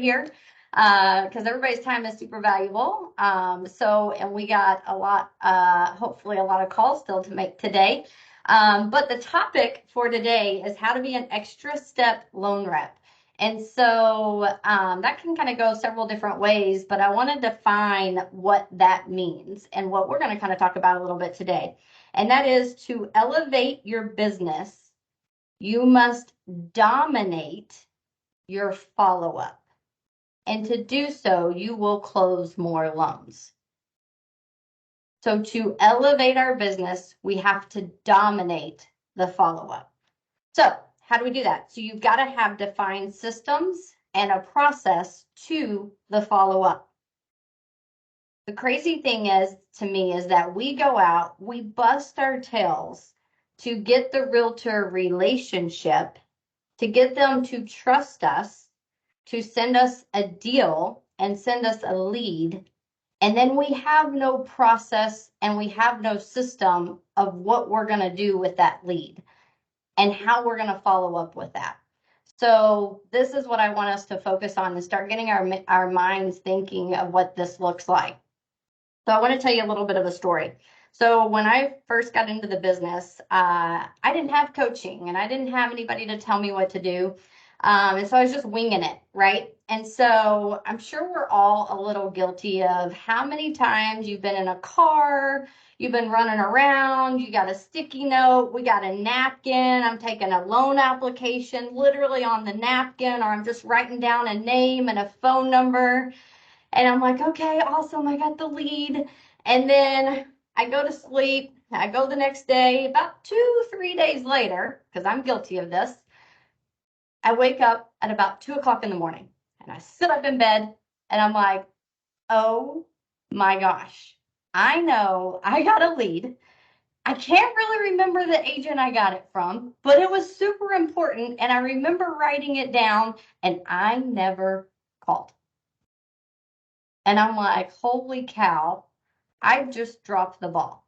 here because everybody's time is super valuable. And we got a lot, hopefully a lot of calls still to make today. But the topic for today is how to be an extra step loan rep. And so that can kind of go several different ways, but I want to define what that means and what we're going to kind of talk about a little bit today. And that is to elevate your business, you must dominate your follow-up. And to do so, you will close more loans. So to elevate our business, we have to dominate the follow-up. So how do we do that? So you've got to have defined systems and a process to the follow-up. The crazy thing is, to me, is that we go out, we bust our tails to get the realtor relationship, to get them to trust us, to send us a deal and send us a lead. And then we have no process and we have no system of what we're going to do with that lead and how we're going to follow up with that. So this is what I want us to focus on and start getting our minds thinking of what this looks like. So I want to tell you a little bit of a story. So when I first got into the business, I didn't have coaching and I didn't have anybody to tell me what to do. And so I was just winging it, right? And so I'm sure we're all a little guilty of how many times you've been in a car, you've been running around, you got a sticky note, we got a napkin, I'm taking a loan application literally on the napkin, or I'm just writing down a name and a phone number. And I'm like, okay, awesome, I got the lead. And then I go to sleep, I go the next day, about 2-3 days later, because I'm guilty of this, I wake up at about 2 o'clock in the morning and I sit up in bed and I'm like, oh my gosh, I know I got a lead. I can't really remember the agent I got it from, but it was super important. And I remember writing it down and I never called. And I'm like, holy cow, I just dropped the ball.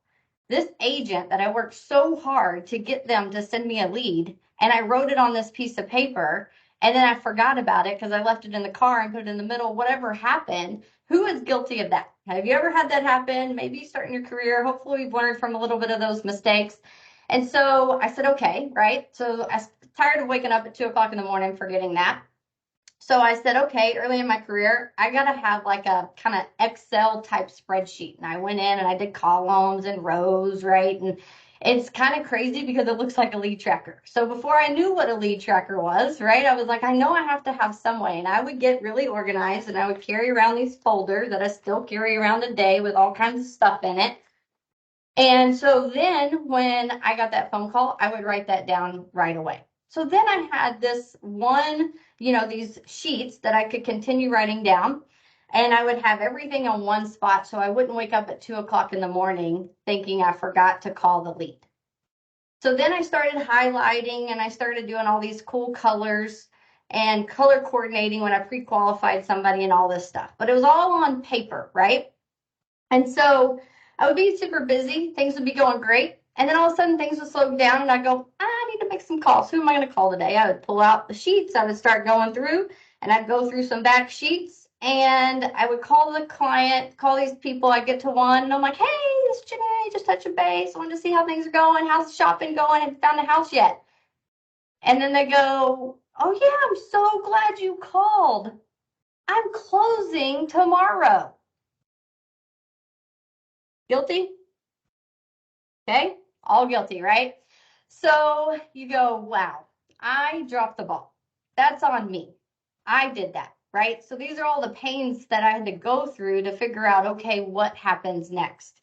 This agent that I worked so hard to get them to send me a lead, and I wrote it on this piece of paper, and then I forgot about it because I left it in the car and put it in the middle. Whatever happened, who is guilty of that? Have you ever had that happen? Maybe starting your career. Hopefully we've learned from a little bit of those mistakes. And so I said, okay, right? So I was tired of waking up at 2 o'clock in the morning forgetting that. So I said, okay, early in my career, I got to have like a kind of Excel type spreadsheet. And I went in and I did columns and rows, right? And it's kind of crazy because it looks like a lead tracker. So before I knew what a lead tracker was, right, I was like, I know I have to have some way. And I would get really organized and I would carry around these folders that I still carry around today with all kinds of stuff in it. And so then when I got that phone call, I would write that down right away. So then I had this one, these sheets that I could continue writing down, and I would have everything on one spot so I wouldn't wake up at 2 o'clock in the morning thinking I forgot to call the lead. So then I started highlighting and I started doing all these cool colors and color coordinating when I pre-qualified somebody and all this stuff. But it was all on paper, right? And so I would be super busy. Things would be going great. And then all of a sudden things would slow down and I'd go, I need to make some calls. Who am I going to call today? I would pull out the sheets. I would start going through and I'd go through some back sheets and I would call the client, call these people. I'd get to one and I'm like, hey, this is Jenay, just touching base. I wanted to see how things are going. How's the shopping going? Haven't found a house yet. And then they go, oh yeah, I'm so glad you called. I'm closing tomorrow. Guilty? Okay, all guilty, right? So you go, wow, I dropped the ball. That's on me. I did that, right? So these are all the pains that I had to go through to figure out, okay, what happens next?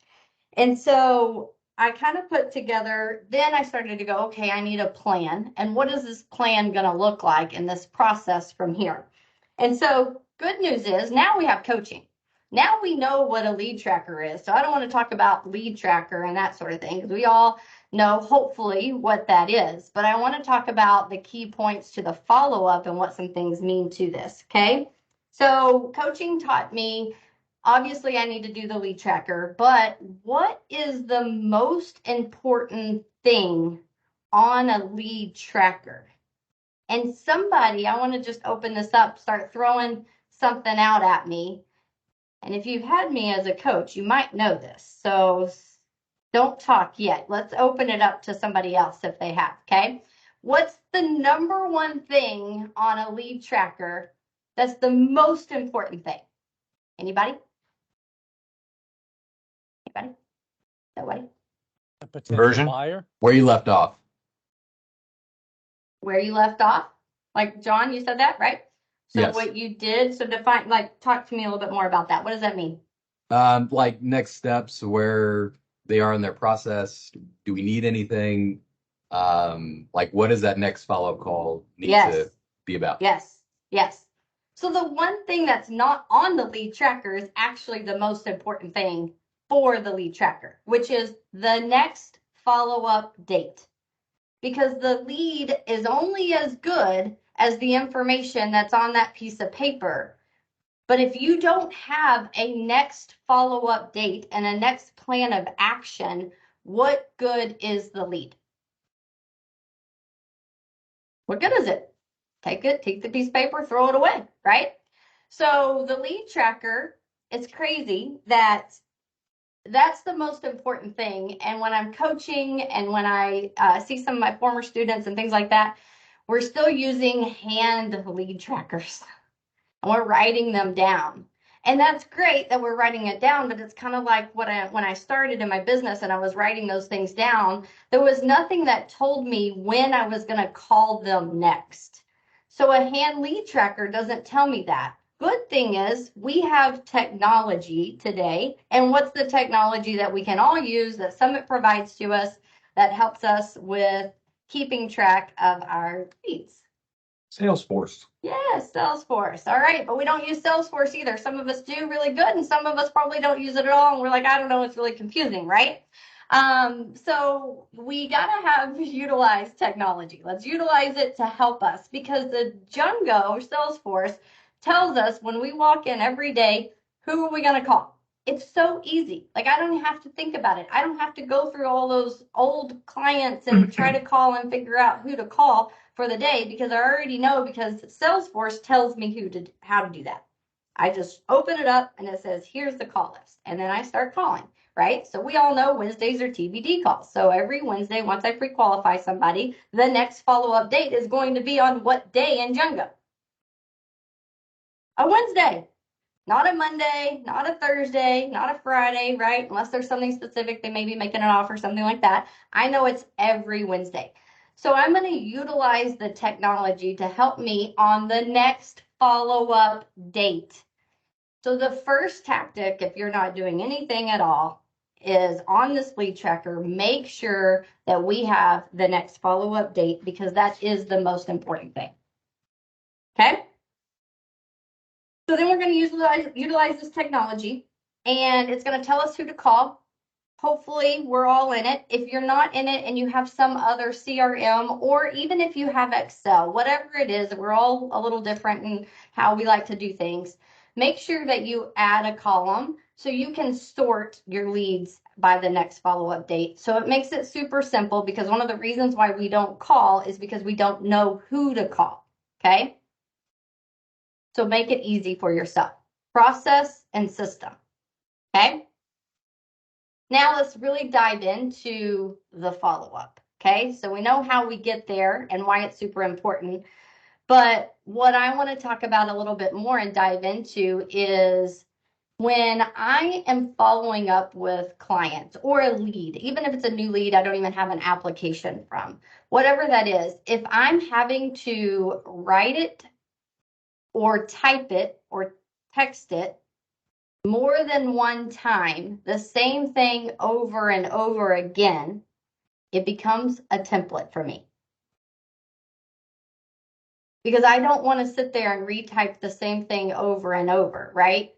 And so I kind of put together, then I started to go, okay, I need a plan. And what is this plan going to look like in this process from here? And so good news is now we have coaching. Now we know what a lead tracker is. So I don't want to talk about lead tracker and that sort of thing because we all know hopefully what that is. But I want to talk about the key points to the follow-up and what some things mean to this, okay? So coaching taught me, obviously I need to do the lead tracker, but what is the most important thing on a lead tracker? And somebody, I want to just open this up, start throwing something out at me. And if you've had me as a coach, you might know this. So don't talk yet. Let's open it up to somebody else if they have, okay? What's the number one thing on a lead tracker that's the most important thing? Anybody? Anybody? Nobody? A potential Conversion? buyer. Where you left off. Where you left off? Like, John, you said that, right? So Yes. what you did, so define, like, talk to me a little bit more about that. What does that mean? Like next steps, where they are in their process. Do we need anything? Like what does that next follow-up call need to be about? Yes. Yes. So the one thing that's not on the lead tracker is actually the most important thing for the lead tracker, which is the next follow-up date. Because the lead is only as good as the information that's on that piece of paper. But if you don't have a next follow-up date and a next plan of action, what good is the lead? What good is it? Take the piece of paper, throw it away, right? So the lead tracker, it's crazy that that's the most important thing. And when I'm coaching and when I see some of my former students and things like that, we're still using hand lead trackers and we're writing them down. And that's great that we're writing it down, but it's kind of like when I started in my business and I was writing those things down, there was nothing that told me when I was going to call them next. So a hand lead tracker doesn't tell me that. Good thing is we have technology today. And what's the technology that we can all use that Summit provides to us that helps us with keeping track of our leads? Salesforce. Yes, Salesforce. All right, but we don't use Salesforce either. Some of us do really good, and some of us probably don't use it at all. And we're like, I don't know, it's really confusing, right? So we gotta utilize technology. Let's utilize it to help us because the Jungo or Salesforce tells us when we walk in every day, who are we gonna call? It's so easy. Like I don't have to think about it. I don't have to go through all those old clients and try to call and figure out who to call for the day because I already know because Salesforce tells me how to do that. I just open it up and it says, here's the call list. And then I start calling, right? So we all know Wednesdays are TBD calls. So every Wednesday, once I pre-qualify somebody, the next follow-up date is going to be on what day in Jungo? A Wednesday. Not a Monday, not a Thursday, not a Friday, right? Unless there's something specific, they may be making an offer, something like that. I know it's every Wednesday. So I'm going to utilize the technology to help me on the next follow-up date. So the first tactic, if you're not doing anything at all, is on this lead tracker, make sure that we have the next follow-up date because that is the most important thing. Okay? So then we're going to utilize this technology, and it's going to tell us who to call. Hopefully, we're all in it. If you're not in it and you have some other CRM, or even if you have Excel, whatever it is, we're all a little different in how we like to do things. Make sure that you add a column so you can sort your leads by the next follow-up date. So it makes it super simple because one of the reasons why we don't call is because we don't know who to call, okay? So make it easy for yourself. Process and system. Okay. Now let's really dive into the follow-up. Okay. So we know how we get there and why it's super important. But what I want to talk about a little bit more and dive into is when I am following up with clients or a lead, even if it's a new lead, I don't even have an application from, whatever that is, if I'm having to write it or type it or text it more than one time, the same thing over and over again, it becomes a template for me. Because I don't want to sit there and retype the same thing over and over, right?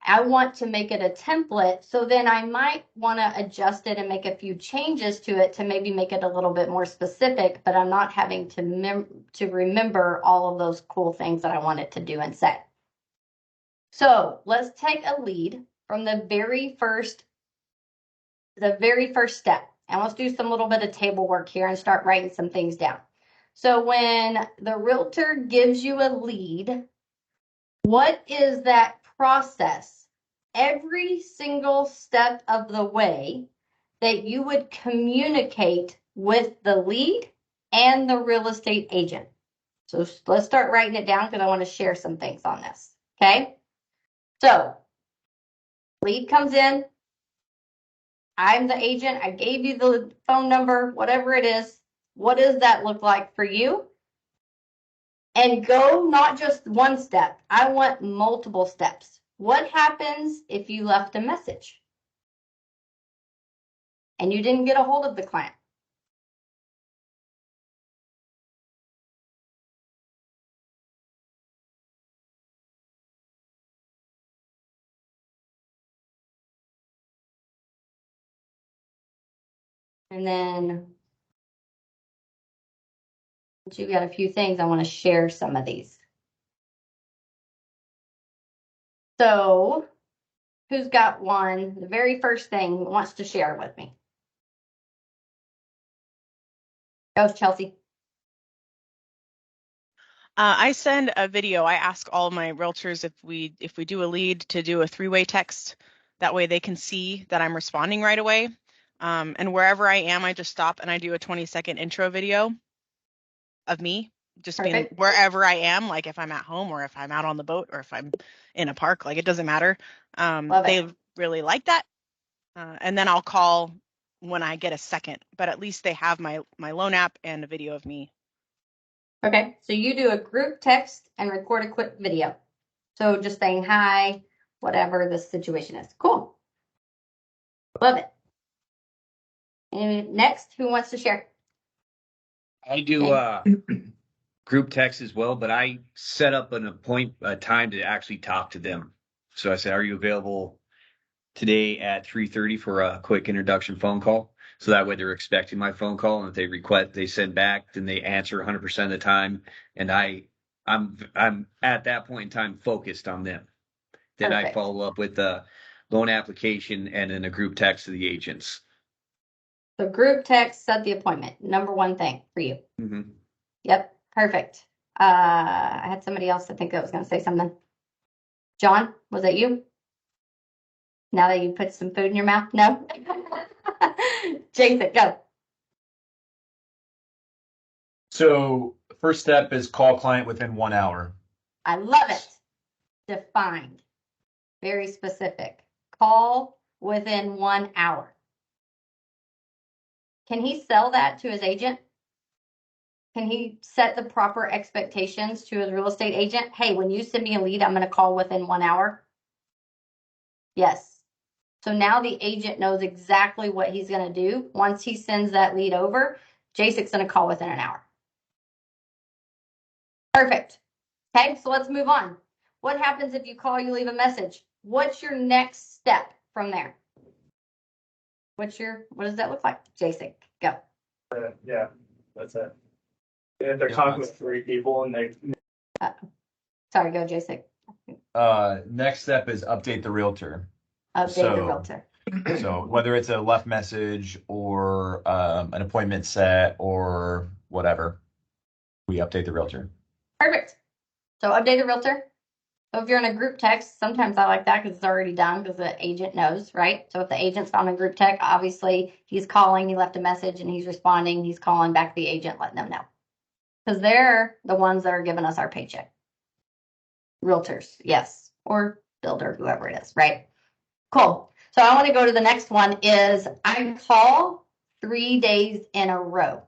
I want to make it a template, so then I might want to adjust it and make a few changes to it to maybe make it a little bit more specific, but I'm not having to remember all of those cool things that I want it to do and say. So let's take a lead from the very first step. And let's do some little bit of table work here and start writing some things down. So when the realtor gives you a lead, What is that process every single step of the way that you would communicate with the lead and the real estate agent? So let's start writing it down because I want to share some things on this. Okay. So lead comes in. I'm the agent. I gave you the phone number, whatever it is. What does that look like for you? And go not just one step. I want multiple steps. What happens if you left a message and you didn't get a hold of the client? And then once you got a few things, I want to share some of these. So who's got one? The very first thing wants to share with me. Go, Chelsea. I send a video. I ask all my realtors if we do a lead to do a 3-way text. That way they can see that I'm responding right away. And wherever I am, I just stop and I do a 20-second intro video of me just being wherever I am, like if I'm at home or if I'm out on the boat or if I'm in a park, like it doesn't matter. They really like that. And then I'll call when I get a second, but at least they have my loan app and a video of me. Okay, so you do a group text and record a quick video. So just saying hi, whatever the situation is. Cool. Love it. And next, who wants to share? I do group text as well, but I set up a time to actually talk to them. So I said, "Are you available today at 3:30 for a quick introduction phone call?" So that way they're expecting my phone call, and if they request, they send back, then they answer 100% of the time, and I'm at that point in time focused on them. Then I follow up with the loan application and then a group text to the agents. So group text, set the appointment. Number one thing for you. Mm-hmm. Yep, perfect. I had somebody else I think that was going to say something. John, was that you? Now that you put some food in your mouth? No? Jason, go. So first step is call client within 1 hour. I love it. Defined. Very specific. Call within 1 hour. Can he sell that to his agent? Can he set the proper expectations to his real estate agent? Hey, when you send me a lead, I'm going to call within 1 hour. Yes. So now the agent knows exactly what he's going to do. Once he sends that lead over, Jason's going to call within an hour. Perfect. Okay, so let's move on. What happens if you call, you leave a message? What's your next step from there? What does that look like? Jason, go. Yeah, that's it. If they're talking with 3 people and they. Sorry, go, Jason. Next step is update the realtor. Update the realtor. So whether it's a left message or an appointment set or whatever, we update the realtor. Perfect. So update the realtor. So if you're in a group text, sometimes I like that because it's already done because the agent knows, right? So if the agent's on a group text, obviously he's calling, he left a message and he's responding, he's calling back the agent, letting them know. Because they're the ones that are giving us our paycheck. Realtors, yes. Or builder, whoever it is, right? Cool. So I want to go to the next one is I call 3 days in a row.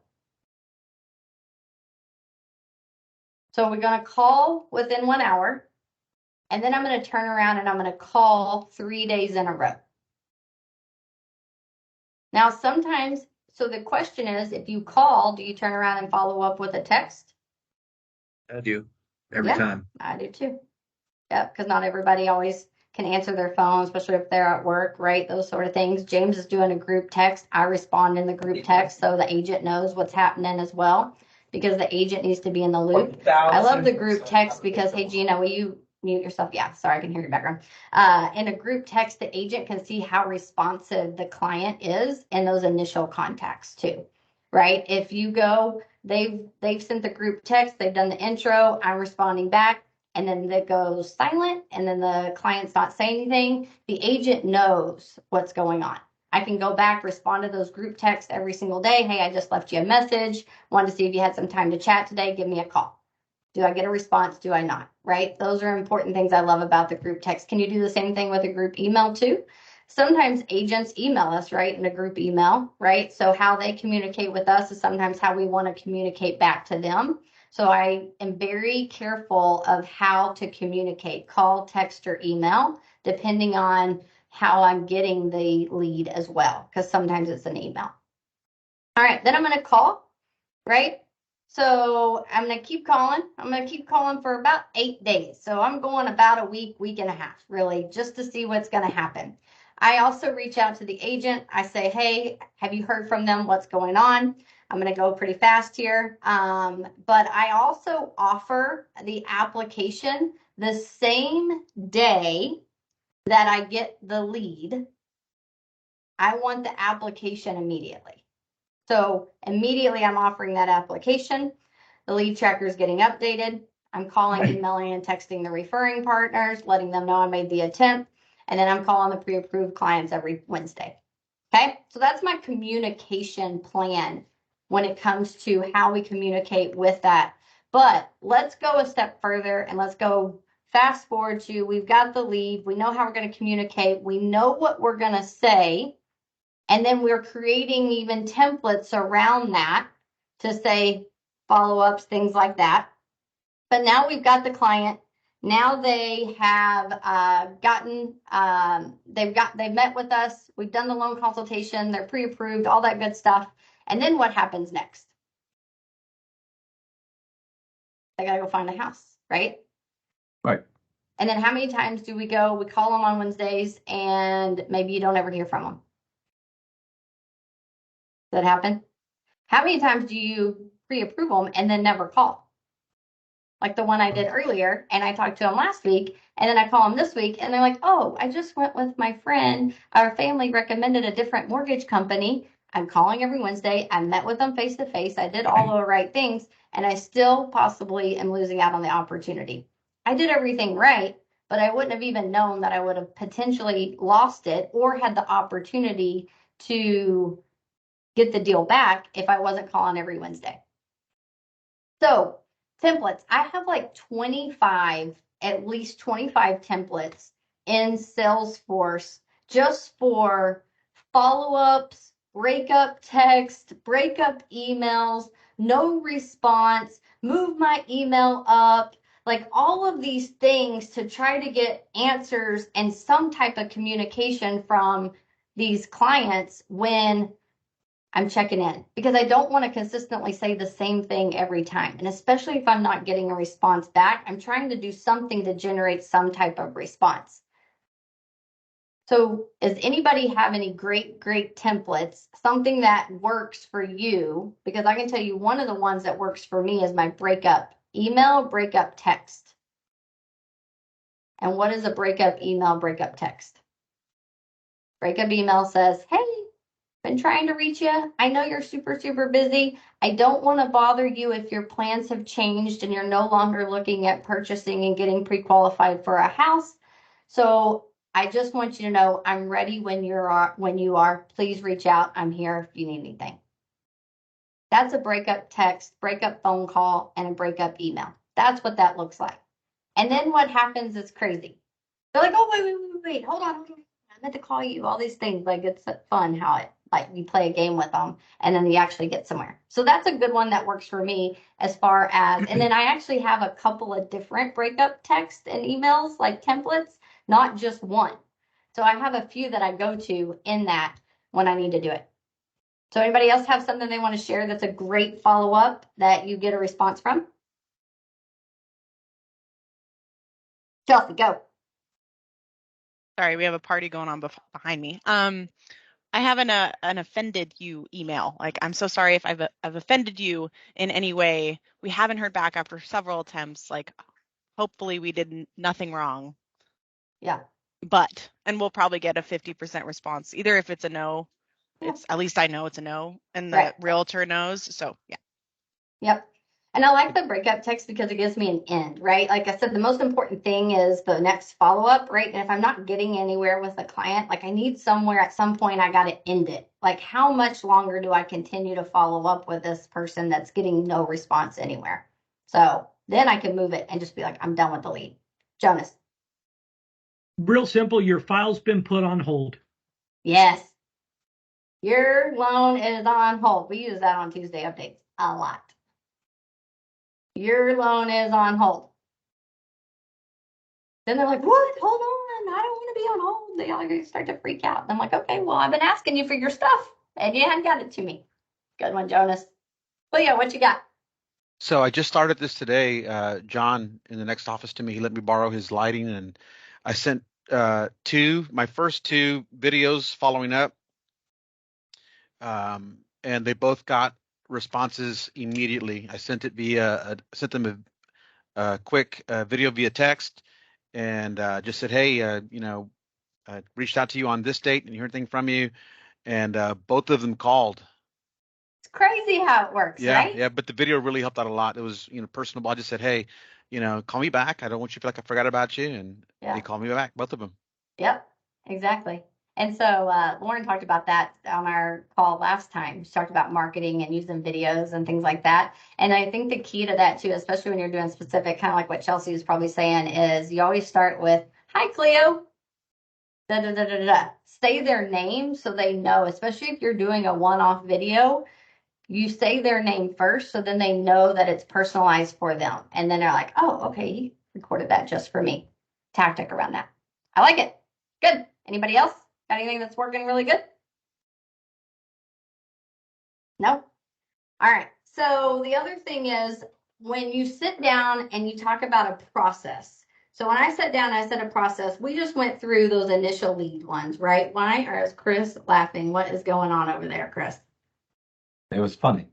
So we're going to call within 1 hour. And then I'm going to turn around and I'm going to call 3 days in a row. Now, sometimes, so the question is, if you call, do you turn around and follow up with a text? I do every time. I do too. Yep, because not everybody always can answer their phone, especially if they're at work, right? Those sort of things. James is doing a group text. I respond in the group text so the agent knows what's happening as well because the agent needs to be in the loop. I love the group text because, hey, Gina, will you mute yourself? Yeah, sorry, I can hear your background. In a group text, the agent can see how responsive the client is in those initial contacts too, right? If you go, they've sent the group text, they've done the intro, I'm responding back. and then it goes silent, and then the client's not saying anything, the agent knows what's going on. I can go back, respond to those group texts every single day. Hey, I just left you a message. Wanted to see if you had some time to chat today. Give me a call. Do I get a response? Do I not? Right? Those are important things I love about the group text. Can you do the same thing with a group email too? Sometimes agents email us, right, in a group email, right? So how they communicate with us is sometimes how we want to communicate back to them. So I am very careful of how to communicate, call, text, or email, depending on how I'm getting the lead as well, because sometimes it's an email. All right, then I'm going to call, right? So I'm going to keep calling. I'm going to keep calling for about 8 days. So I'm going about a week, week and a half, really, just to see what's going to happen. I also reach out to the agent. I say, hey, have you heard from them? What's going on? I'm going to go pretty fast here. But I also offer the application the same day that I get the lead. I want the application immediately. So immediately I'm offering that application. The lead tracker is getting updated. I'm calling, emailing, and texting the referring partners, letting them know I made the attempt. And then I'm calling the pre-approved clients every Wednesday. Okay, so that's my communication plan when it comes to how we communicate with that. But let's go a step further and let's go fast forward to we've got the lead. We know how we're going to communicate. We know what we're going to say. And then we're creating even templates around that to say follow-ups, things like that. But now we've got the client. Now they have they've met with us. We've done the loan consultation. They're pre-approved, all that good stuff. And then what happens next? They got to go find a house, right? Right. And then how many times do we go? We call them on Wednesdays and maybe you don't ever hear from them. Does that happen? How many times do you pre-approve them and then never call? Like the one I did earlier, and I talked to them last week, and then I call them this week, and they're like, oh, I just went with my friend. Our family recommended a different mortgage company. I'm calling every Wednesday. I met with them face to face. I did all the right things, and I still possibly am losing out on the opportunity. I did everything right, but I wouldn't have even known that I would have potentially lost it or had the opportunity to get the deal back if I wasn't calling every Wednesday. So templates, I have like 25, at least 25 templates in Salesforce just for follow-ups, breakup text, breakup emails, no response, move my email up, like all of these things to try to get answers and some type of communication from these clients when I'm checking in, because I don't want to consistently say the same thing every time. And especially if I'm not getting a response back, I'm trying to do something to generate some type of response. So does anybody have any great templates, something that works for you? Because I can tell you one of the ones that works for me is my breakup email, breakup text. And what is a breakup email, breakup text? Breakup email says, hey, been trying to reach you. I know you're super, super busy. I don't want to bother you if your plans have changed and you're no longer looking at purchasing and getting pre-qualified for a house. So I just want you to know I'm ready when you are. Please reach out. I'm here if you need anything. That's a breakup text, breakup phone call, and a breakup email. That's what that looks like. And then what happens is crazy. They're like, oh, wait, hold on. I meant to call you, all these things. Like, it's fun how it, like, you play a game with them and then you actually get somewhere. So that's a good one that works for me as far as, and then I actually have a couple of different breakup texts and emails, like templates, not just one. So I have a few that I go to in that when I need to do it. So anybody else have something they want to share that's a great follow-up that you get a response from? Chelsea, go. Sorry, we have a party going on behind me. I have an offended you email. Like, I'm so sorry if I've offended you in any way. We haven't heard back after several attempts. Like, hopefully we did nothing wrong. Yeah. And we'll probably get a 50% response. Either if it's a no, it's at least I know it's a no, and the realtor knows. So yeah. Yep. And I like the breakup text because it gives me an end, right? Like I said, the most important thing is the next follow-up, right? And if I'm not getting anywhere with a client, like I need somewhere at some point, I got to end it. Like how much longer do I continue to follow up with this person that's getting no response anywhere? So then I can move it and just be like, I'm done with the lead. Jonas. Real simple. Your file's been put on hold. Yes. Your loan is on hold. We use that on Tuesday updates a lot. Your loan is on hold. Then they're like, what? Hold on. I don't want to be on hold. They all start to freak out. And I'm like, okay, well, I've been asking you for your stuff and you hadn't got it to me. Good one, Jonas. Well, yeah, what you got? So I just started this today. John in the next office to me, he let me borrow his lighting, and I sent my first two videos following up, and they both got responses immediately. I sent sent them a quick video via text, and just said, hey, I reached out to you on this date and hear anything from you, and both of them called. It's crazy how it works, right? Yeah, but the video really helped out a lot. It was, personable. I just said, hey, call me back. I don't want you to feel like I forgot about you. And they called me back, both of them. Yep, exactly. And so Lauren talked about that on our call last time. She talked about marketing and using videos and things like that. And I think the key to that too, especially when you're doing specific, kind of like what Chelsea is probably saying, is you always start with, hi, Cleo. Da, da, da, da, da. Say their name so they know, especially if you're doing a one-off video, you say their name first so then they know that it's personalized for them. And then they're like, oh, okay, he recorded that just for me. Tactic around that. I like it. Good. Anybody else? Got anything that's working really good? No? All right. So the other thing is when you sit down and you talk about a process. So when I sat down, I said a process. We just went through those initial lead ones, right? Why? Or is Chris laughing? What is going on over there, Chris? It was funny.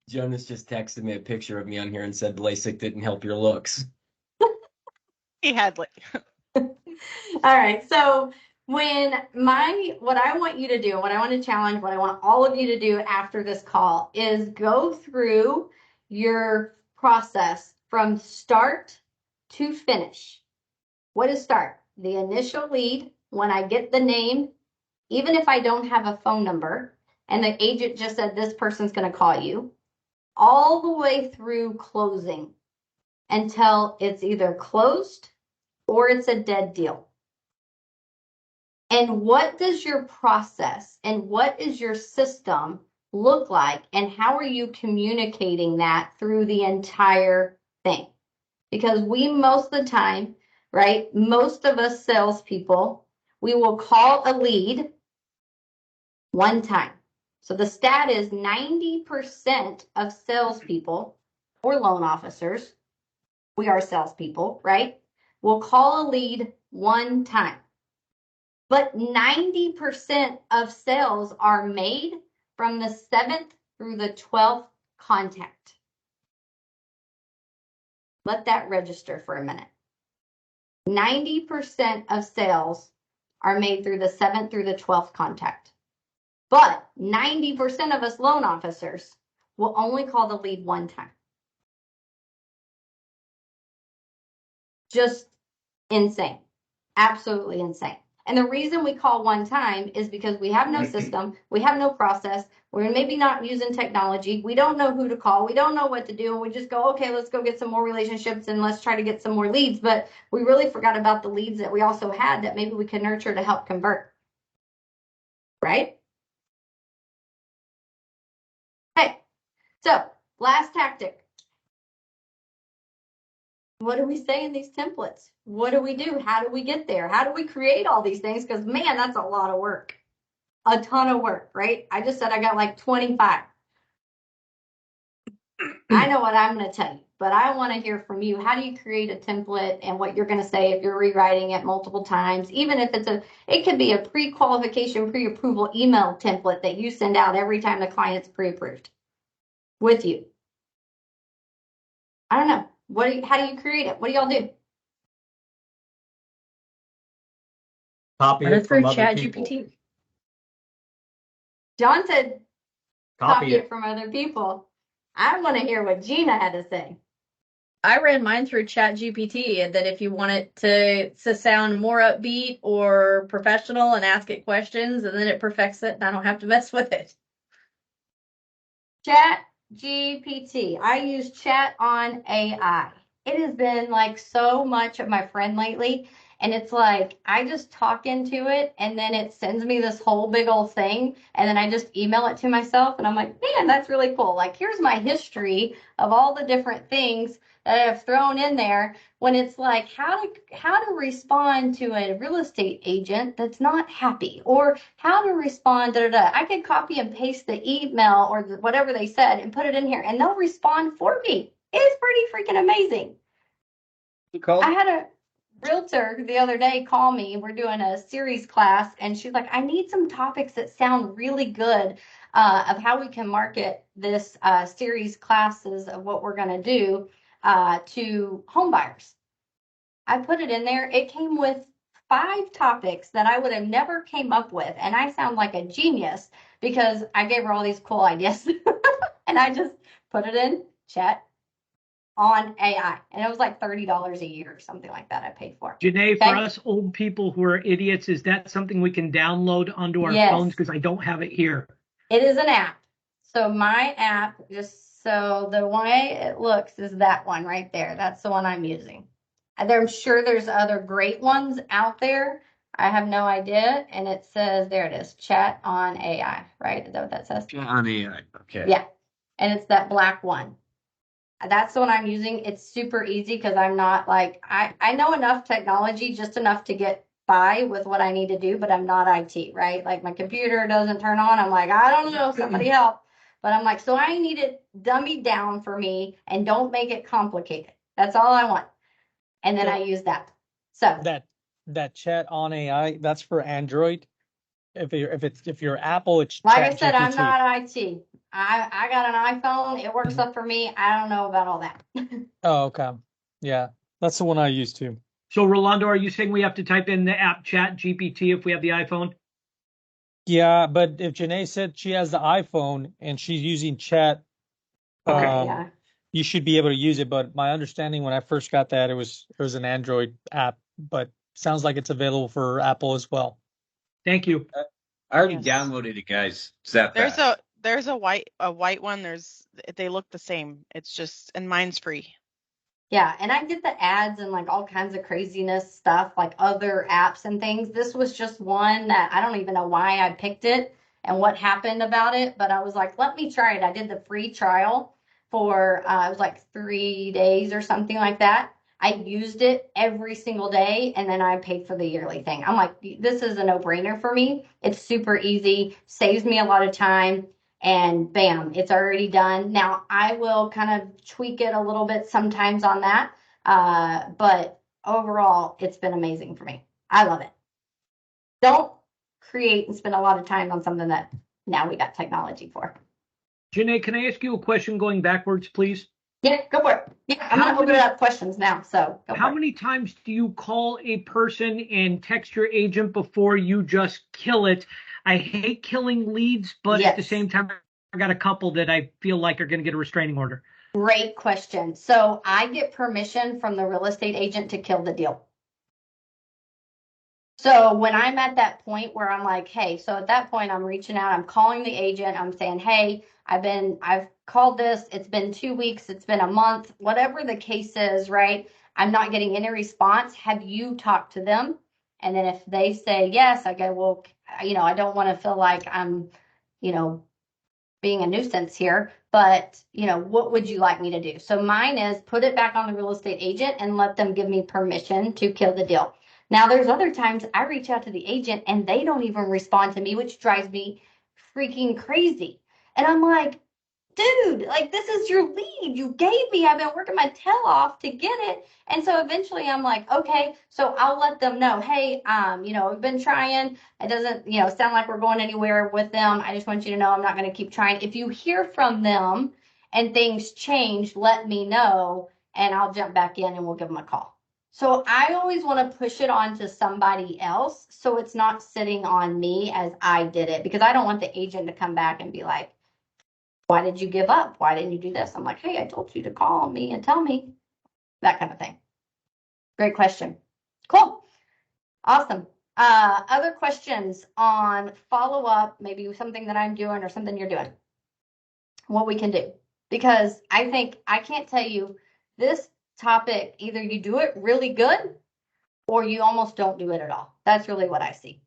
Jonas just texted me a picture of me on here and said LASIK didn't help your looks. He had All right. So what I want you to do, what I want to challenge, what I want all of you to do after this call is go through your process from start to finish. What is start? The initial lead, when I get the name, even if I don't have a phone number, and the agent just said this person's going to call you, all the way through closing until it's either closed or it's a dead deal. And what does your process and what is your system look like? And how are you communicating that through the entire thing? Because we most of the time, right, most of us salespeople, we will call a lead one time. So the stat is 90% of salespeople or loan officers, we are salespeople, right, will call a lead one time. But 90% of sales are made from the 7th through the 12th contact. Let that register for a minute. 90% of sales are made through the 7th through the 12th contact. But 90% of us loan officers will only call the lead one time. Just insane. Absolutely insane. And the reason we call one time is because we have no system, we have no process, we're maybe not using technology, we don't know who to call, we don't know what to do, and we just go, okay, let's go get some more relationships and let's try to get some more leads. But we really forgot about the leads that we also had that maybe we could nurture to help convert. Right? Okay, so last tactic. What do we say in these templates? What do we do? How do we get there? How do we create all these things? Because man, that's a lot of work. A ton of work, right? I just said I got like 25. I know what I'm going to tell you, but I want to hear from you. How do you create a template and what you're going to say if you're rewriting it multiple times? Even if it could be a pre-qualification, pre-approval email template that you send out every time the client's pre-approved with you. I don't know. How do you create it? What do y'all do? Copy it from other people. John said copy it from other people. I want to hear what Gina had to say. I ran mine through Chat GPT, and that if you want it to sound more upbeat or professional and ask it questions, and then it perfects it, and I don't have to mess with it. Chat GPT. I use Chat on AI. It has been like so much of my friend lately. And it's like I just talk into it and then it sends me this whole big old thing. And then I just email it to myself. And I'm like, man, that's really cool. Like, here's my history of all the different things that I have thrown in there, when it's like how to respond to a real estate agent that's not happy, or how to respond. I could copy and paste the email or whatever they said and put it in here, and they'll respond for me. It's pretty freaking amazing. I had a realtor the other day call me. We're doing a series class, and she's like, I need some topics that sound really good of how we can market this series classes of what we're going to do to home buyers. I put it in there. It came with 5 topics that I would have never came up with. And I sound like a genius because I gave her all these cool ideas. And I just put it in Chat on AI. And it was like $30 a year or something like that I paid for. Jenay, for us old people who are idiots, is that something we can download onto our phones? Because I don't have it here. It is an app. So my app, just so the way it looks is that one right there. That's the one I'm using. I'm sure there's other great ones out there. I have no idea. And it says, there it is, Chat on AI, right? Is that what that says? Chat on AI. Okay. Yeah. And it's that black one. That's the one I'm using. It's super easy because I'm not like, I know enough technology, just enough to get by with what I need to do, but I'm not IT, right? Like my computer doesn't turn on. I'm like, I don't know, somebody help. But I'm like, so I need it dummied down for me and don't make it complicated. That's all I want. And then I use that. So that Chat on AI, that's for Android. If you're Apple, it's like Chat I said, GPT. I'm not IT. I got an iPhone. It works up for me. I don't know about all that. Oh, okay. Yeah, that's the one I use too. So, Rolando, are you saying we have to type in the app Chat GPT if we have the iPhone? Yeah, but if Jenay said she has the iPhone and she's using Chat, Okay, you should be able to use it. But my understanding when I first got that, it was an Android app, but sounds like it's available for Apple as well. Thank you. I already downloaded it, guys. It's that fast. There's a white one. They look the same. It's just, and mine's free. Yeah, and I get the ads and like all kinds of craziness stuff, like other apps and things. This was just one that I don't even know why I picked it and what happened about it, but I was like, let me try it. I did the free trial for it was like 3 days or something like that. I used it every single day, and then I paid for the yearly thing. I'm like, this is a no-brainer for me. It's super easy, saves me a lot of time. And bam, it's already done. Now I will kind of tweak it a little bit sometimes on that. But overall, it's been amazing for me. I love it. Don't create and spend a lot of time on something that now we got technology for. Jenay, can I ask you a question going backwards, please? Yeah, go for it. Yeah, I'm going to open it up questions now. So how many times do you call a person and text your agent before you just kill it? I hate killing leads, but at the same time, I got a couple that I feel like are going to get a restraining order. Great question. So I get permission from the real estate agent to kill the deal. So when I'm at that point where I'm like, hey, so at that point I'm reaching out, I'm calling the agent, I'm saying, hey, I've called this, it's been 2 weeks, it's been a month, whatever the case is, right? I'm not getting any response. Have you talked to them? And then if they say yes, I go, well, I don't want to feel like I'm, being a nuisance here, but what would you like me to do? So mine is put it back on the real estate agent and let them give me permission to kill the deal. Now there's other times I reach out to the agent and they don't even respond to me, which drives me freaking crazy. And I'm like, dude, like this is your lead you gave me. I've been working my tail off to get it. And so eventually I'm like, okay, so I'll let them know, hey, we've been trying. It doesn't, sound like we're going anywhere with them. I just want you to know I'm not going to keep trying. If you hear from them and things change, let me know and I'll jump back in and we'll give them a call. So I always want to push it on to somebody else so it's not sitting on me as I did it, because I don't want the agent to come back and be like, Why did you give up? Why didn't you do this? I'm like, hey, I told you to call me and tell me. That kind of thing. Great question. Cool. Awesome. Other questions on follow-up, maybe something that I'm doing or something you're doing, what we can do. Because I think I can't tell you this topic, either you do it really good or you almost don't do it at all. That's really what I see.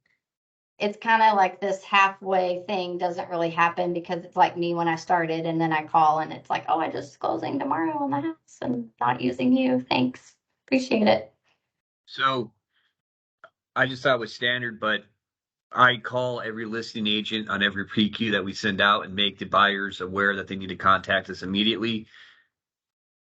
It's kind of like this halfway thing doesn't really happen because it's like me when I started and then I call and it's like, oh, I just closing tomorrow on the house and not using you. Thanks. Appreciate it. So I just thought it was standard, but I call every listing agent on every PQ that we send out and make the buyers aware that they need to contact us immediately.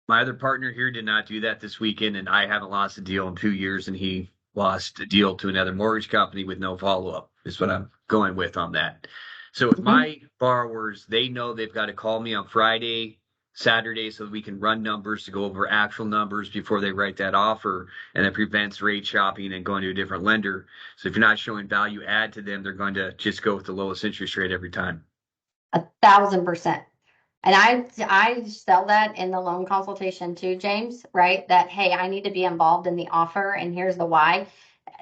My other partner here did not do that this weekend, and I haven't lost a deal in 2 years, and he lost a deal to another mortgage company with no follow-up, is what I'm going with on that. So with my borrowers, they know they've got to call me on Friday, Saturday, so that we can run numbers to go over actual numbers before they write that offer, and that prevents rate shopping and going to a different lender. So if you're not showing value add to them, they're going to just go with the lowest interest rate every time. 1,000%. And I sell that in the loan consultation too, James, right? That, hey, I need to be involved in the offer and here's the why.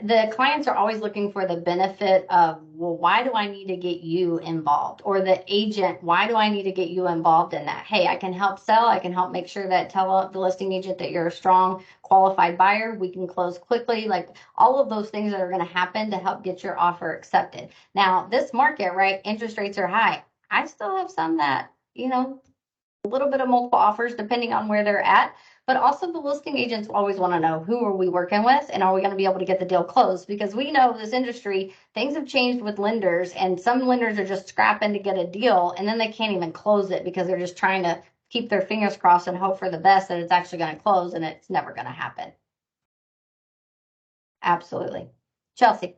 The clients are always looking for the benefit of, well, why do I need to get you involved? Or the agent, why do I need to get you involved in that? Hey, I can help sell. I can help make sure that tell the listing agent that you're a strong, qualified buyer. We can close quickly. Like all of those things that are going to happen to help get your offer accepted. Now, this market, right? Interest rates are high. I still have some that, a little bit of multiple offers depending on where they're at. But also the listing agents always want to know, who are we working with and are we going to be able to get the deal closed? Because we know this industry, things have changed with lenders and some lenders are just scrapping to get a deal and then they can't even close it because they're just trying to keep their fingers crossed and hope for the best that it's actually going to close, and it's never going to happen. Absolutely. Chelsea.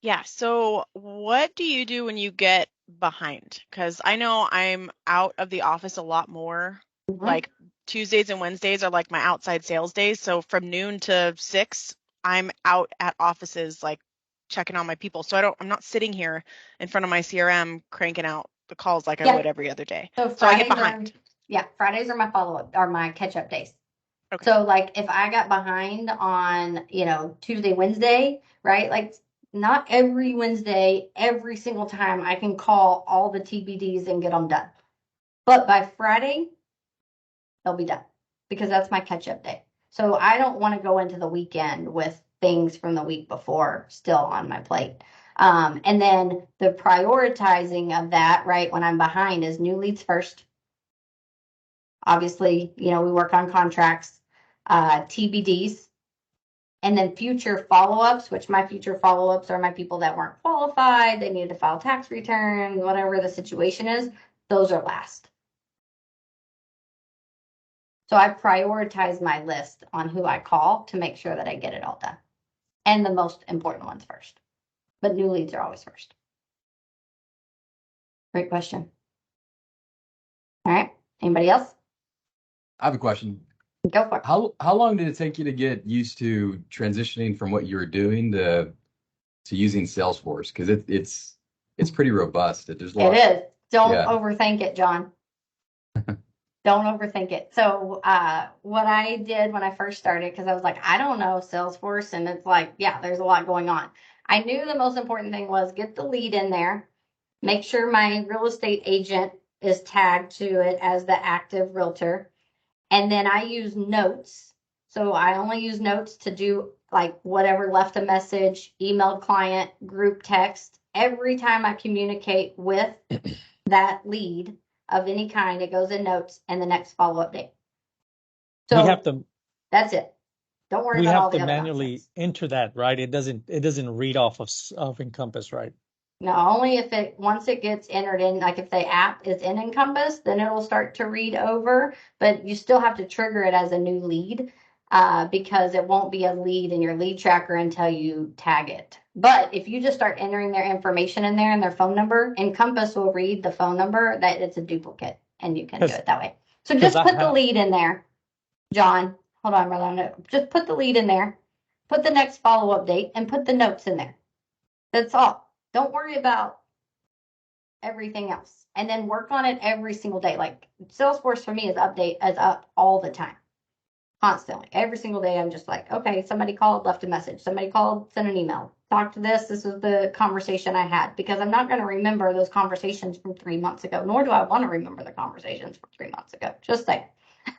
Yeah. So what do you do when you get behind? Because I know I'm out of the office a lot more. Like Tuesdays and Wednesdays are like my outside sales days. So from noon to 6, I'm out at offices like checking on my people. So I'm not sitting here in front of my CRM cranking out the calls like I would every other day. So I get behind. Fridays are my follow-up or my catch-up days. Okay. So like if I got behind on, Tuesday, Wednesday, right? Like not every Wednesday, every single time I can call all the TBDs and get them done. But by Friday, they'll be done because that's my catch-up day. So I don't want to go into the weekend with things from the week before still on my plate. And then the prioritizing of that, right, when I'm behind is new leads first. Obviously, we work on contracts, TBDs, and then future follow-ups, which my future follow-ups are my people that weren't qualified, they needed to file tax returns, whatever the situation is, those are last. So I prioritize my list on who I call to make sure that I get it all done. And the most important ones first. But new leads are always first. Great question. All right. Anybody else? I have a question. Go for it. How long did it take you to get used to transitioning from what you were doing to using Salesforce? Because it's pretty robust. There's a lot. It is. Don't overthink it, John. Don't overthink it. So what I did when I first started, because I was like, I don't know Salesforce, and it's like, yeah, there's a lot going on. I knew the most important thing was get the lead in there, make sure my real estate agent is tagged to it as the active realtor, and then I use notes. So I only use notes to do like whatever, left a message, emailed client, group text. Every time I communicate with that lead of any kind, it goes in notes and the next follow-up date. So we have to. That's it. Don't worry about all the other nonsense. We have to manually enter that, right? It doesn't read off of Encompass, right? No, only if once it gets entered in, like if the app is in Encompass, then it'll start to read over, but you still have to trigger it as a new lead because it won't be a lead in your lead tracker until you tag it. But if you just start entering their information in there and their phone number, Encompass will read the phone number that it's a duplicate and you can do it that way. So just put the lead in there, John. Hold on, brother. Just put the lead in there, put the next follow-up date, and put the notes in there. That's all. Don't worry about everything else, and then work on it every single day. Like Salesforce for me is up all the time, constantly. Every single day, I'm just like, okay, somebody called, left a message. Somebody called, sent an email. Talk to this. This was the conversation I had, because I'm not going to remember those conversations from 3 months ago, nor do I want to remember the conversations from 3 months ago. Just saying.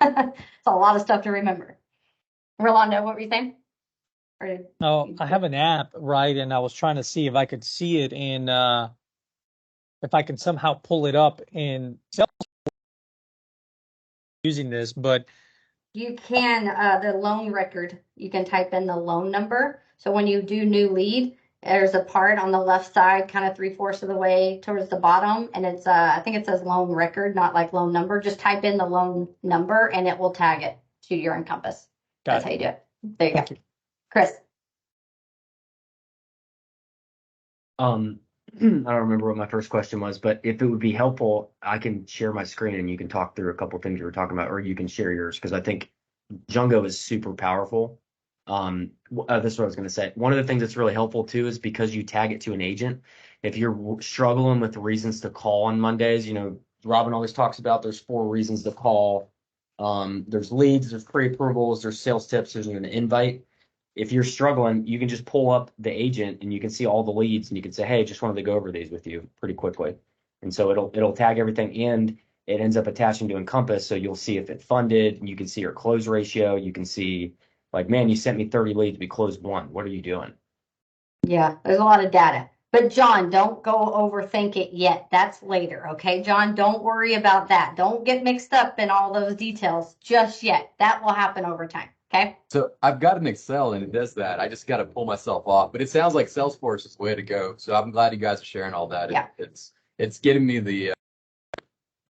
It's a lot of stuff to remember. Rolando, what were you saying? Oh, I have an app, right? And I was trying to see if I could see it in, if I can somehow pull it up in using this, but you can, the loan record, you can type in the loan number. So when you do new lead, there's a part on the left side, kind of 3/4 of the way towards the bottom. And it's, I think it says loan record, not like loan number. Just type in the loan number and it will tag it to your Encompass. That's how you do it. There you go. Chris. I don't remember what my first question was, but if it would be helpful, I can share my screen and you can talk through a couple things you were talking about, or you can share yours, because I think Django is super powerful. This is what I was going to say. One of the things that's really helpful too is because you tag it to an agent. If you're struggling with reasons to call on Mondays, you know, Robin always talks about there's 4 reasons to call. There's leads, there's pre-approvals, there's sales tips, there's an invite. If you're struggling, you can just pull up the agent and you can see all the leads and you can say, hey, just wanted to go over these with you pretty quickly. And so it'll tag everything, and it ends up attaching to Encompass. So you'll see if it funded, you can see your close ratio. You can see, like, man, you sent me 30 leads, we closed 1. What are you doing? Yeah, there's a lot of data. But John, don't go overthink it yet. That's later, okay? John, don't worry about that. Don't get mixed up in all those details just yet. That will happen over time, okay? So I've got an Excel and it does that. I just got to pull myself off. But it sounds like Salesforce is the way to go. So I'm glad you guys are sharing all that. Yeah. It's getting me the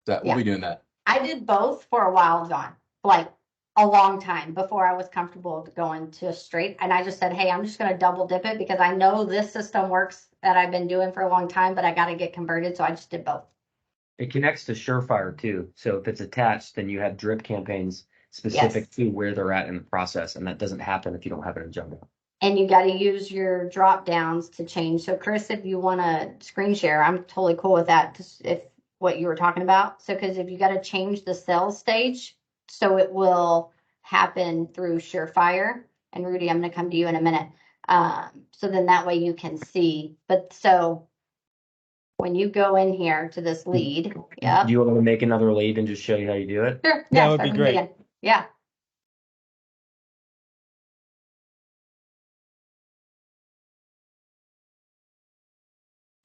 that we'll be doing that. I did both for a while, John, like a long time before I was comfortable going to straight. And I just said, hey, I'm just going to double dip it because I know this system works that I've been doing for a long time, but I got to get converted. So I just did both. It connects to Surefire too. So if it's attached, then you have drip campaigns specific to where they're at in the process. And that doesn't happen if you don't have it in Django. And you got to use your drop downs to change. So Chris, if you want to screen share, I'm totally cool with that. If what you were talking about. So, because if you got to change the sales stage, so it will happen through Surefire. And Rudy, I'm going to come to you in a minute. So then that way you can see. But so when you go in here to this lead, Do you want me to make another lead and just show you how you do it? Sure. That would be great. Yeah.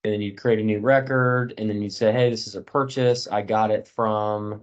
And then you create a new record, and then you say, hey, this is a purchase. I got it from,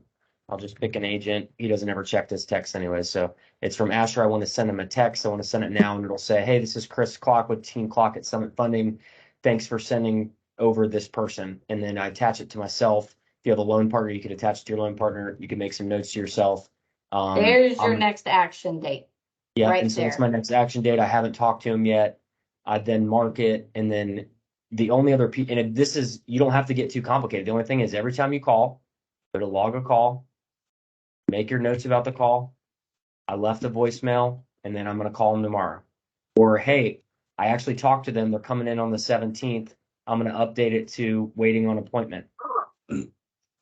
I'll just pick an agent. He doesn't ever check this text anyway. So it's from Asher. I want to send him a text. I want to send it now. And it'll say, hey, this is Chris Clock with Team Clock at Summit Funding. Thanks for sending over this person. And then I attach it to myself. If you have a loan partner, you could attach it to your loan partner. You can make some notes to yourself. There's your next action date. Yeah. Right And so there. that's my next action date. I haven't talked to him yet. I then mark it, and then the only other people, and this is, you don't have to get too complicated. The only thing is every time you call, go to log a call, make your notes about the call. I left a voicemail, and then I'm going to call them tomorrow. Or, hey, I actually talked to them. They're coming in on the 17th. I'm going to update it to waiting on appointment.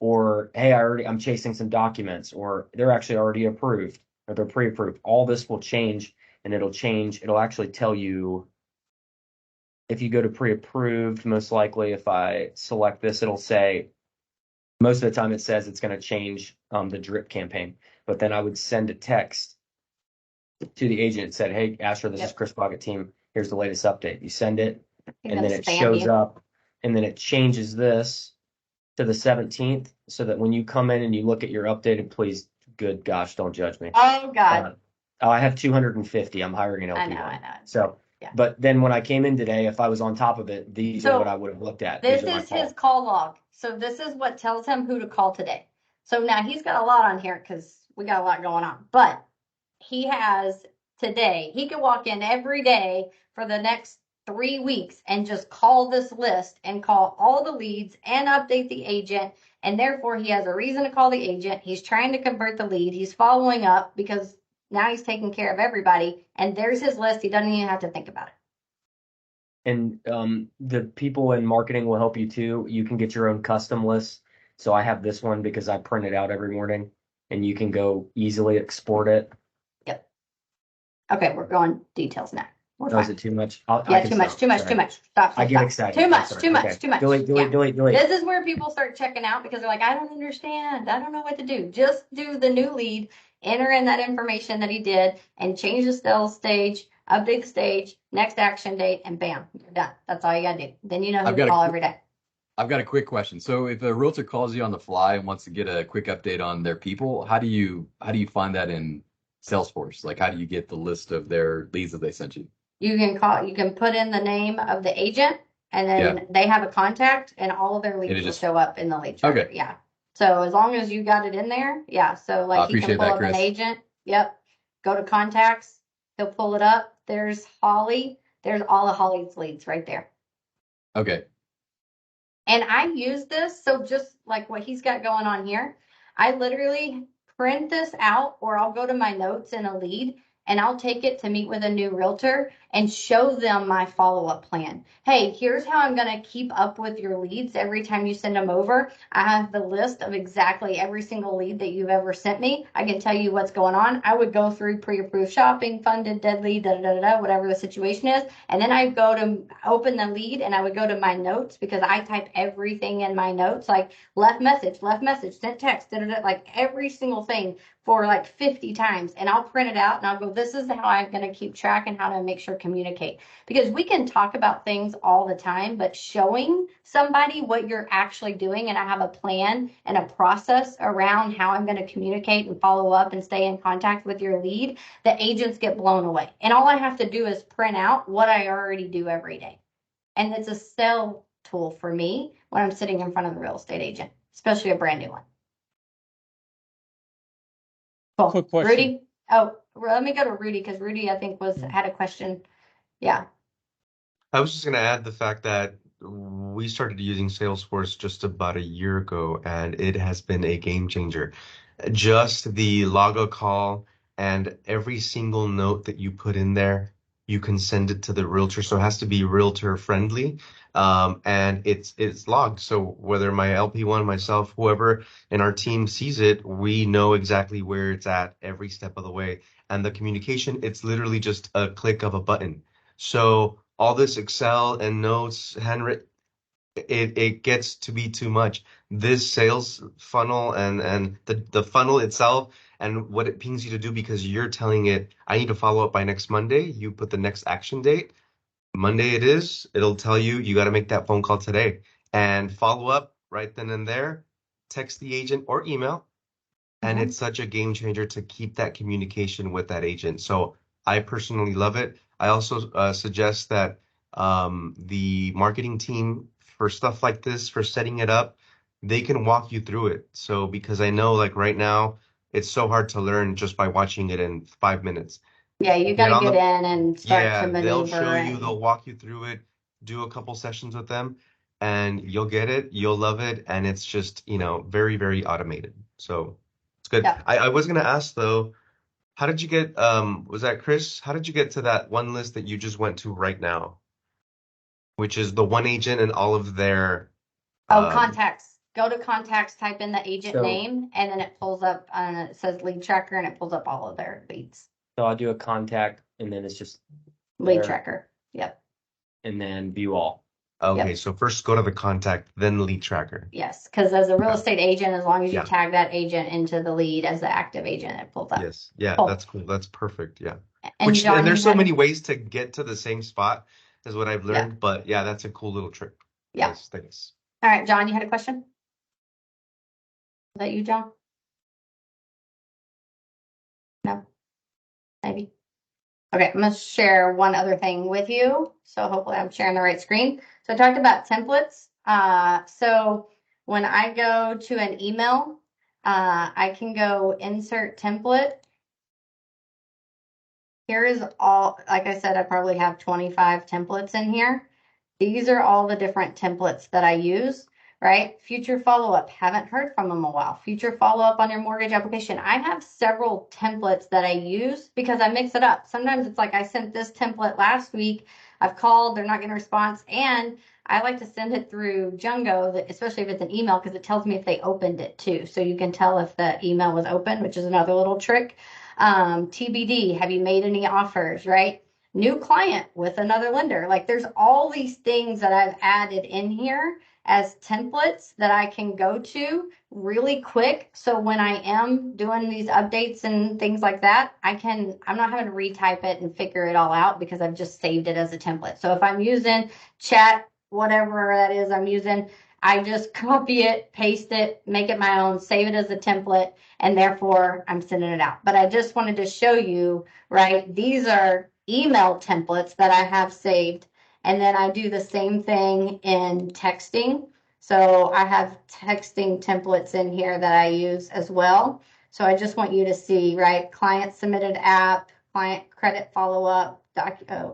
Or, hey, I'm chasing some documents, or they're actually already approved, or they're pre-approved. All this will change, and it'll change. It'll actually tell you. If you go to pre-approved, most likely if I select this, it'll say, most of the time it says it's going to change the drip campaign. But then I would send a text to the agent and said, hey, Asher, this is Chris Boggett team. Here's the latest update. You send it, and then it shows up, and then it changes this to the 17th so that when you come in and you look at your updated, please, good gosh, don't judge me. Oh, God. I have 250. I'm hiring an LP. I know. So. Yeah. But then when I came in today, if I was on top of it, these are what I would have looked at. This is his call log. So this is what tells him who to call today. So now he's got a lot on here because we got a lot going on. But he has today, he can walk in every day for the next 3 weeks and just call this list and call all the leads and update the agent. And therefore, he has a reason to call the agent. He's trying to convert the lead. He's following up because now he's taking care of everybody, and there's his list. He doesn't even have to think about it. And the people in marketing will help you too. You can get your own custom list. So I have this one because I print it out every morning, and you can go easily export it. Yep. Okay, we're going details now. We're Oh, is fine. it too much? Yeah, too much. Stop. I get excited. Too much. Okay. Too much. Delete. Yeah. This is where people start checking out because they're like, I don't understand. I don't know what to do. Just do the new lead, enter in that information that he did, and change the sales stage, update the stage, next action date, and bam, you're done. That's all you gotta do. Then you know who to call every day. I've got a quick question. So if a realtor calls you on the fly and wants to get a quick update on their people, how do you find that in Salesforce? Like, how do you get the list of their leads that they sent you? You can put in the name of the agent, and then they have a contact, and all of their leads will show up in the lead tracker. Okay. Yeah. So as long as you got it in there, yeah. So like he can pull up an agent. Yep. Go to contacts. He'll pull it up. There's Holly. There's all of Holly's leads right there. Okay. And I use this, so just like what he's got going on here, I literally print this out, or I'll go to my notes in a lead and I'll take it to meet with a new realtor and show them my follow-up plan. Hey, here's how I'm going to keep up with your leads every time you send them over. I have the list of exactly every single lead that you've ever sent me. I can tell you what's going on. I would go through pre-approved shopping, funded, dead lead, whatever the situation is. And then I go to open the lead and I would go to my notes because I type everything in my notes, like left message, sent text, like every single thing for like 50 times, and I'll print it out and I'll go, this is how I'm going to keep track and how to make sure communicate. Because we can talk about things all the time, but showing somebody what you're actually doing, and I have a plan and a process around how I'm going to communicate and follow up and stay in contact with your lead, the agents get blown away. And all I have to do is print out what I already do every day. And it's a sell tool for me when I'm sitting in front of a real estate agent, especially a brand new one. Cool. Quick question. Rudy? Oh, let me go to Rudy because Rudy, I think, had a question. Yeah. I was just going to add the fact that we started using Salesforce just about a year ago, and it has been a game changer. Just the logo call and every single note that you put in there, you can send it to the realtor. So it has to be realtor friendly. And it's logged. So whether my LP1, myself, whoever in our team sees it, we know exactly where it's at every step of the way. And the communication, it's literally just a click of a button. So all this Excel and notes, handwritten, it gets to be too much. This sales funnel and the funnel itself and what it pings you to do, because you're telling it, I need to follow up by next Monday. You put the next action date. Monday it is. It'll tell you got to make that phone call today and follow up right then and there. Text the agent or email. And it's such a game changer to keep that communication with that agent. So I personally love it. I also suggest that the marketing team, for stuff like this, for setting it up, they can walk you through it. So because I know like right now, it's so hard to learn just by watching it in 5 minutes. Yeah, you got to get in and start to maneuver. They'll show you, they'll walk you through it, do a couple sessions with them, and you'll get it, you'll love it, and it's just, very, very automated. So it's good. Yeah. I was gonna ask though, how did you get, was that Chris? How did you get to that one list that you just went to right now? Which is the one agent and all of their contacts. Go to contacts, type in the agent name, and then it pulls up, it says lead tracker, and it pulls up all of their leads. So I'll do a contact, and then it's just lead tracker. Yep. And then view all. Okay, so first go to the contact, then lead tracker. Yes, because as a real estate agent, as long as you tag that agent into the lead as the active agent, it pulls up. Yes, yeah, cool. That's cool. That's perfect. Yeah. And John, there's so many ways to get to the same spot, is what I've learned. Yeah. But yeah, that's a cool little trick. Yeah. Nice, thanks. All right, John, you had a question? Is that you, John? No? Maybe. Okay, I'm going to share one other thing with you. So hopefully I'm sharing the right screen. So I talked about templates. So when I go to an email, I can go insert template. Here is all, like I said, I probably have 25 templates in here. These are all the different templates that I use, right? Future follow-up, haven't heard from them a while. Future follow-up on your mortgage application. I have several templates that I use because I mix it up. Sometimes it's like I sent this template last week, I've called, they're not getting a response. And I like to send it through Jungo, especially if it's an email, because it tells me if they opened it too. So you can tell if the email was open, which is another little trick. TBD, have you made any offers, right? New client with another lender. Like there's all these things that I've added in here as templates that I can go to really quick. So when I am doing these updates and things like that, I'm not having to retype it and figure it all out because I've just saved it as a template. So if I'm using chat, whatever that is I'm using, I just copy it, paste it, make it my own, save it as a template, and therefore I'm sending it out. But I just wanted to show you, right? These are email templates that I have saved. And then I do the same thing in texting. So I have texting templates in here that I use as well. So I just want you to see, right? Client submitted app, client credit follow-up,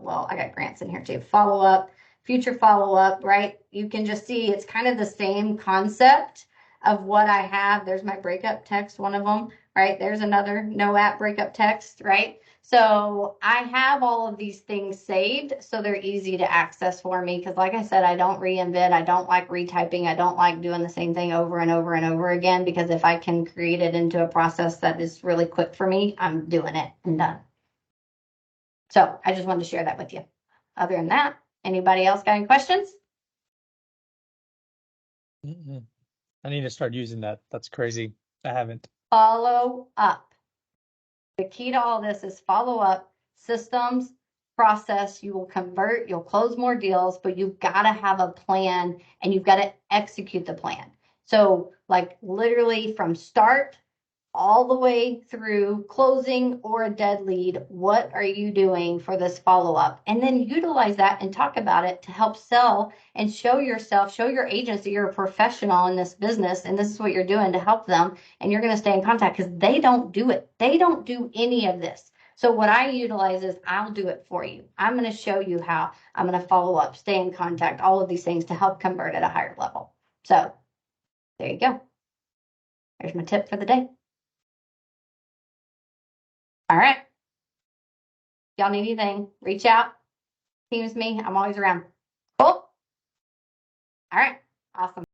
well, I got grants in here too. Follow-up, future follow-up, right? You can just see it's kind of the same concept of what I have. There's my breakup text, one of them, right? There's another no app breakup text, right? So I have all of these things saved so they're easy to access for me because like I said, I don't reinvent. I don't like retyping. I don't like doing the same thing over and over and over again because if I can create it into a process that is really quick for me, I'm doing it and done. So I just wanted to share that with you. Other than that, anybody else got any questions? I need to start using that. That's crazy. I haven't. Follow up. The key to all this is follow up, systems, process. You will convert, you'll close more deals, but you've got to have a plan and you've got to execute the plan. So, like, literally from start all the way through closing or a dead lead, what are you doing for this follow up? And then utilize that and talk about it to help sell and show yourself, show your agents that you're a professional in this business and this is what you're doing to help them. And you're going to stay in contact because they don't do it. They don't do any of this. So what I utilize is I'll do it for you. I'm going to show you how. I'm going to follow up, stay in contact, all of these things to help convert at a higher level. So there you go. There's my tip for the day. All right. Y'all need anything, reach out. Teams me. I'm always around. Cool. All right. Awesome.